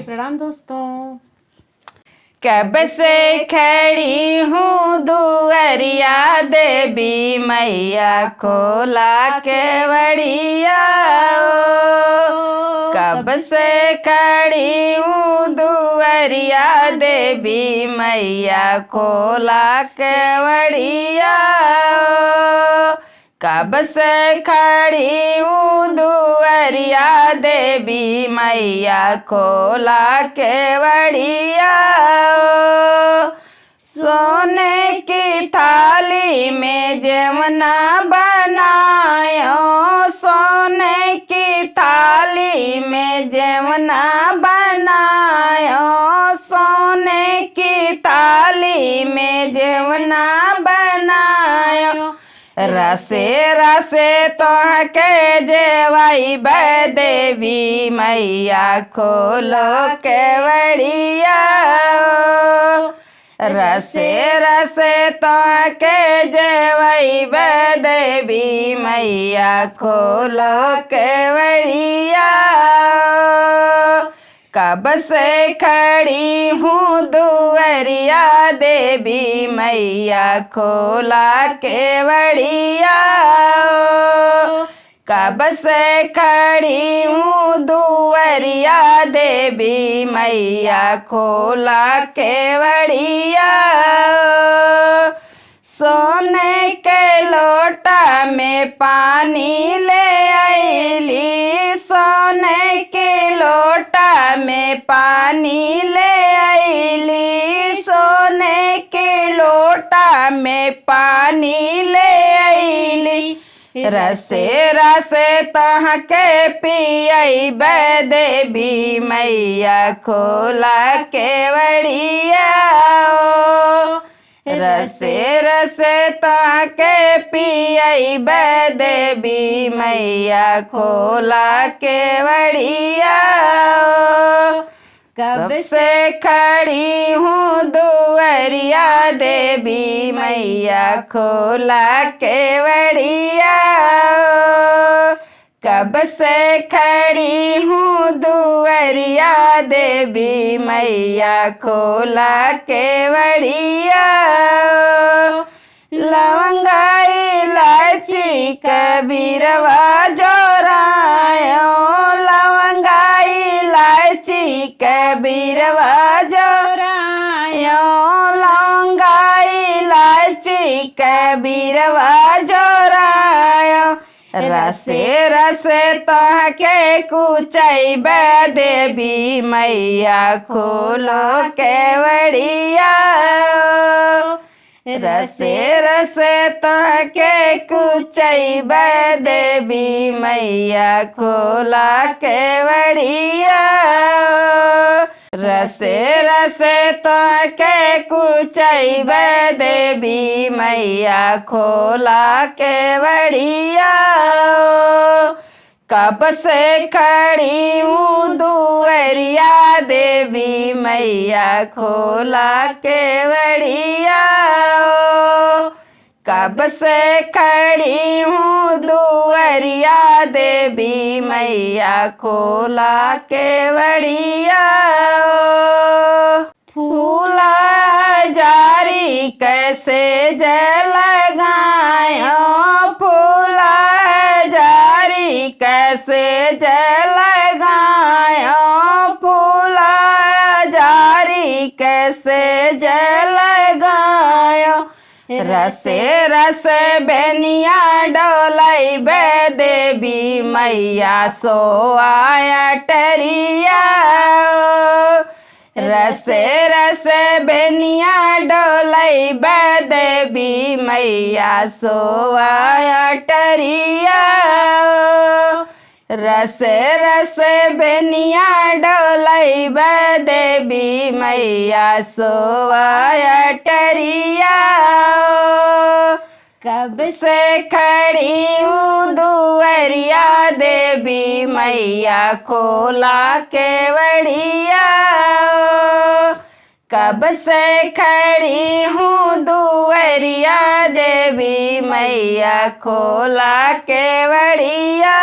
प्रणाम दोस्तों। कब से खड़ी हूँ दुअरिया देवी मैया खोला केवड़िया। कब से खड़ी हूँ दुअरिया देवी मैया खोला केवड़िया। कब से खड़ी हूँ दुअरिया देवी मैया खोला केवड़िया। सोने की थाली में जमुना बनायो, सोने की थाली में जमुना बनायो, सोने की थाली में जमुना बनायो। रसे रसे तोहके जेवाई देवी मैया खोलो केवड़िया। रसे रसे तोहके जेवाई देवी मैया खोलो केवड़िया। कब से खड़ी हूँ दुअरिया देवी मैया खोला केवड़िया। कब से खड़ी हूँ दुअरिया देवी मैया खोला केवड़िया। सोने के लोटा में पानी ले आईली, सोने के लोटा में पानी ले आईली, सोने के लोटा में पानी ले आईली। रसे रसे तहके पियई देवी मैया खोला केवड़िया। रसे रसे तहके पियई देवी मैया खोला केवड़िया। कब से खड़ी हूँ दुअरिया देवी मैया खोला केवड़िया। कब से खड़ी हूँ दुअरिया देवी मैया खोला केवड़िया। लवंगा इलायची कबीरवा जोरायो, लवंगा इलायची कबीरवा जोरायो, लवंगा इलायची कबीरवा जोरायो। रसे रसे तोहके कुचई देवी मैया खोलो केवड़िया। रसे रसे तोहके कुचई देवी मैया खोला केवड़िया। रसे रसे तोहके कुचई देवी मैया खोला केवड़िया। कब से खड़ी हूँ दुअरिया देवी मैया खोला केवड़िया। कब से खड़ी हूँ दुअरिया देवी मैया खोला केवड़िया। फूला जारी कैसे लगायो, फूला जारी कैसे लगायो, फूला जारी कैसे लगायो। रसे रसे बेनिया डोलाई देवी मैया सोआया टरिया। रसे रसे बेनिया डोलाई देवी मैया सोआया टरिया। रसे रसे बेनिया डोलाई देवी मैया सोआया टरिया। कब से खड़ी हूँ दुअरिया देवी मैया खोला केवड़िया। कब से खड़ी हूँ दुअरिया देवी मैया खोला केवड़िया।